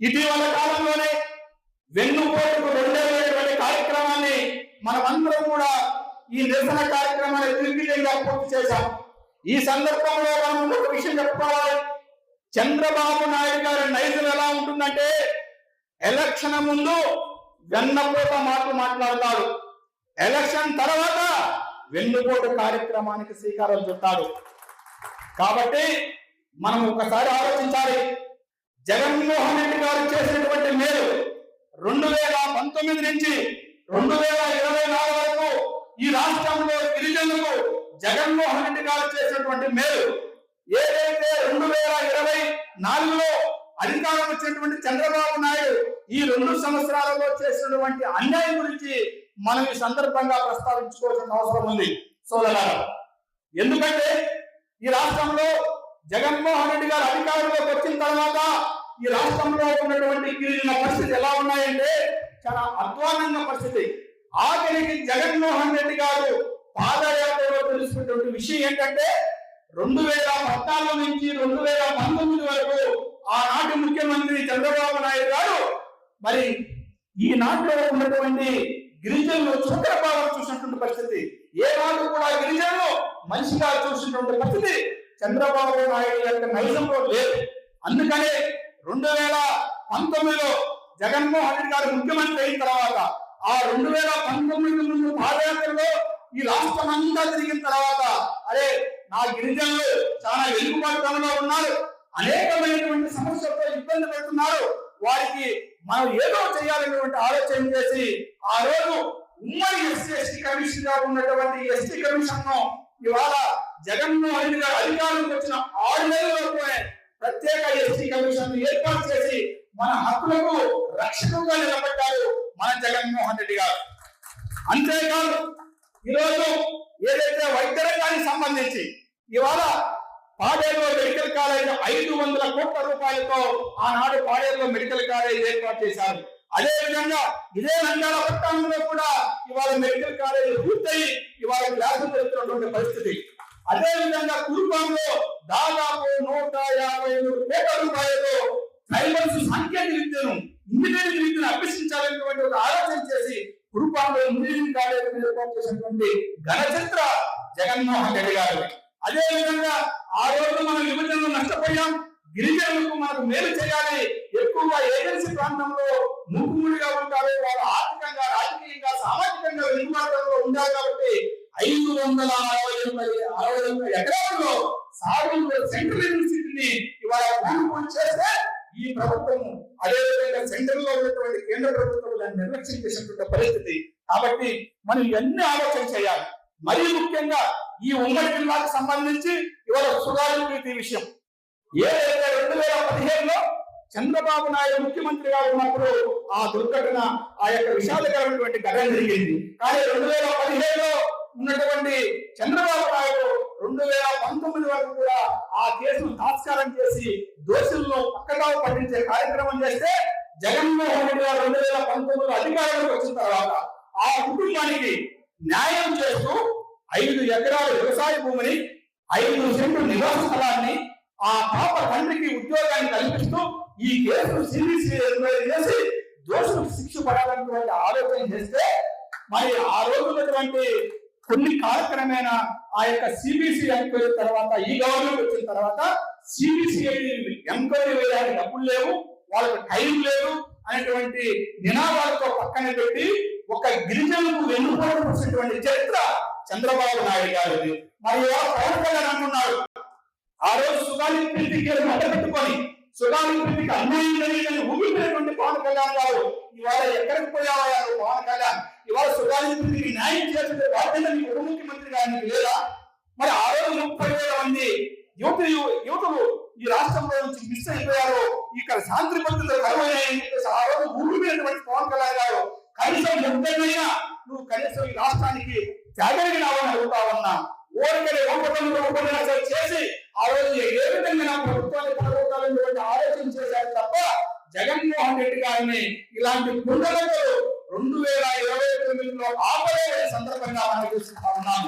ఇటీవల కాలంలోనే వెన్నుపోటుకు రెండేటువంటి కార్యక్రమాన్ని మనమందరం కూడా ఈ నిరసన కార్యక్రమాన్ని దిగ్విజయంగా పూర్తి చేశాం. ఈ సందర్భంలో మనం ఒక విషయం చెప్పుకోవాలి. చంద్రబాబు నాయుడు గారి నైజం ఎలా ఉంటుందంటే, ఎలక్షన్ ముందు వెన్నపోట మాటలు మాట్లాడతాడు, ఎలక్షన్ తర్వాత వెన్నుపోటు కార్యక్రమానికి శ్రీకారం చుట్టాడు. కాబట్టి మనం ఒకసారి ఆలోచించాలి. జగన్మోహన్ రెడ్డి గారు చేసినటువంటి మేలు 2019 నుంచి 2024 వరకు ఈ రాష్ట్రంలో గిరిజనులకు జగన్మోహన్ రెడ్డి గారు చేసినటువంటి మేలు, ఏదైతే 2024లో అధికారం వచ్చినటువంటి చంద్రబాబు నాయుడు ఈ 2 సంవత్సరాలలో చేసినటువంటి అన్యాయం గురించి మనం ఈ సందర్భంగా ప్రస్తావించుకోవాల్సిన అవసరం ఉంది సోదరులారా. ఎందుకంటే ఈ రాష్ట్రంలో జగన్మోహన్ రెడ్డి గారు అధికారంలోకి వచ్చిన తర్వాత ఈ రాష్ట్రంలో ఉన్నటువంటి గిరిజన పరిస్థితి ఎలా ఉన్నాయంటే చాలా అధ్వానంగా పరిస్థితి. ఆఖరికి జగన్మోహన్ రెడ్డి గారు పాదయాత్రలో తెలుసుకున్నటువంటి విషయం ఏంటంటే 2014 నుంచి 2019 వరకు ఆనాటి ముఖ్యమంత్రి చంద్రబాబు నాయుడు గారు మరి ఈ నాటిలో ఉన్నటువంటి గిరిజనులు చుక్కరపాలను చూసినటువంటి పరిస్థితి, ఏ నాడు కూడా గిరిజనులు మనిషిగా చూసినటువంటి పరిస్థితి చంద్రబాబు నాయుడు యొక్క నైజంలో లేదు. అందుకనే 2019లో జగన్మోహన్ రెడ్డి గారు ముఖ్యమంత్రి అయిన తర్వాత ఆ 2019 ముందు పాదయాత్రలో ఈ రాష్ట్రం అంతా తిరిగిన తర్వాత అరే నా గిరిజనులు చాలా వెనుకబాటులో ఉన్నారు, అనేకమైనటువంటి సమస్యలతో ఇబ్బంది పెడుతున్నారు, వారికి మనం ఏదో చేయాలనేటువంటి ఆలోచన చేసి ఆ రోజు ఉమ్మడి ఎస్సీ కమిషన్ గా ఉన్నటువంటి ఎస్టీ కమిషన్ ను ఇవాళ జగన్మోహన్ రెడ్డి గారు అధికారంలోకి వచ్చిన 6 నెలలలోనే ప్రత్యేక ఎస్టీ కమిషన్ ఏర్పాటు చేసి మన హక్కులకు రక్షణగా నిలబడ్డారు మన జగన్మోహన్ రెడ్డి గారు. అంతేకాదు ఈరోజు ఏదైతే వైద్య రంగానికి సంబంధించి ఇవాళ పాడేరులో మెడికల్ కాలేజ్ 500 కోట్ల రూపాయలతో ఆనాడు పాడేరులో మెడికల్ కాలేజ్ ఏర్పాటు చేశారు. అదే విధంగా ఇదే నంద్యాల పట్టణంలో కూడా ఇవాళ మెడికల్ కాలేజ్ పూర్తయి ఇవాళ క్లాసులు జరుగుతున్నటువంటి పరిస్థితి. అదే విధంగా కురుపాంలో దాదాపు 153 కోట్ల రూపాయలతో ట్రైబల్స్ సాంకేతిక విద్యను ఇంజనీరింగ్ విద్యను అభ్యసించాలనేటువంటి ఒక ఆలోచన చేసి కురుపాంలో ఇంజనీరింగ్ కాలేజ్ ఏర్పాటు చేసినటువంటి ఘనచరిత్ర జగన్మోహన్ రెడ్డి గారు. అదే విధంగా ఆ రోజు మనం విభజనలో నష్టపోయాం, గిరిజనులకు మనకు మేలు చేయాలి, ఎక్కువగా ఏజెన్సీ ప్రాంతంలో మూకుముడిగా ఉంటారు, వారు ఆర్థికంగా రాజకీయంగా సామాజికంగా వెనుకబాటులో ఉండాలి. కాబట్టి 560 ఎకరాల్లో సాగు సెంట్రల్ యూనివర్సిటీని ఇవాళ పూర్తి చేస్తే ఈ ప్రభుత్వం అదేవిధంగా సెంట్రల్ లో ఉన్నటువంటి కేంద్ర ప్రభుత్వం దాన్ని నిర్లక్ష్యం చేసినటువంటి పరిస్థితి. కాబట్టి మనం ఇవన్నీ ఆలోచన చేయాలి. మరీ ముఖ్యంగా ఈ ఉమ్మడి జిల్లాకు సంబంధించి ఇవాళ సుగాలి ప్రీతి విషయం, ఏదైతే 2015లో చంద్రబాబు నాయుడు ముఖ్యమంత్రిగా ఉన్నప్పుడు ఆ దుర్ఘటన ఆ యొక్క విషాదకరమైనటువంటి ఘటన జరిగింది. కానీ 2017లో ఉన్నటువంటి చంద్రబాబు నాయుడు 2019 వరకు కూడా ఆ కేసును తాత్కారం చేసి దోషులను పక్కదావు పట్టించే కార్యక్రమం చేస్తే జగన్మోహన్ రెడ్డి గారు 2019 అధికారంలోకి వచ్చిన తర్వాత ఆ కుటుంబానికి న్యాయం చేస్తూ 5 ఎకరాల వ్యవసాయ భూమిని 5 సెంట్లు నివాస స్థలాన్ని ఆ పాప తండ్రికి ఉద్యోగాన్ని కల్పిస్తూ ఈ కేసును సిబిసి చేసి దోషులకు శిక్ష పడాలన్నటువంటి ఆలోచన చేస్తే మరి ఆ రోజున్నటువంటి కొన్ని కాలక్రమేణా ఆ యొక్క సిబిసి ఎంక్వైరీ తర్వాత ఈ గవర్నమెంట్ వచ్చిన తర్వాత సిబిసిఐ ఎంక్వైరీ వేయడానికి డబ్బులు లేవు, వాళ్ళకి టైం లేదు అనేటువంటి నినాదాలతో పక్కన పెట్టి ఒక గిరిజనులకు వెన్నుపోటు చరిత్ర చంద్రబాబు నాయుడు గారిది. మరి పవన్ కళ్యాణ్ అంటున్నాడు ఆ రోజు సుగాలి ప్రీతికి అడ్డపెట్టుకొని సుగాలి ప్రీతికి అన్యాయం జరిగిందని ఊగిపోయినటువంటి పవన్ కళ్యాణ్ గారు ఇవాళ ఎక్కడికి పోయావా పవన్ కళ్యాణ్? ఇవాళ సుగాలి ప్రీతికి న్యాయం చేసే బాధ్యత మీకు ఉప ముఖ్యమంత్రి గారికి లేదా? మరి ఆ రోజు 30,000 మంది యువతులు ఈ రాష్ట్రంలో నుంచి మిస్ అయిపోయారు, ఇక్కడ శాంతి భద్రతలు కరువయ్యాయని చెప్పేసి ఆ రోజు ఊగిపోయినటువంటి పవన్ కళ్యాణ్ గారు కనీసం ముఖ్యమైనా నువ్వు కనీసం ఈ రాష్ట్రానికి త్యాగలిగినావని అడుగుతా ఉన్నా. ఓరికడే ఉపన్యాసాలు చేసి ఆ రోజు ఏ విధంగా ప్రభుత్వాన్ని పడగొట్టాలనేటువంటి ఆలోచన చేశారు తప్ప జగన్మోహన్ రెడ్డి గారిని ఇలాంటి కుండలతో 2029లో ఆపలే సందర్భంగా మనం చూస్తా ఉన్నాం.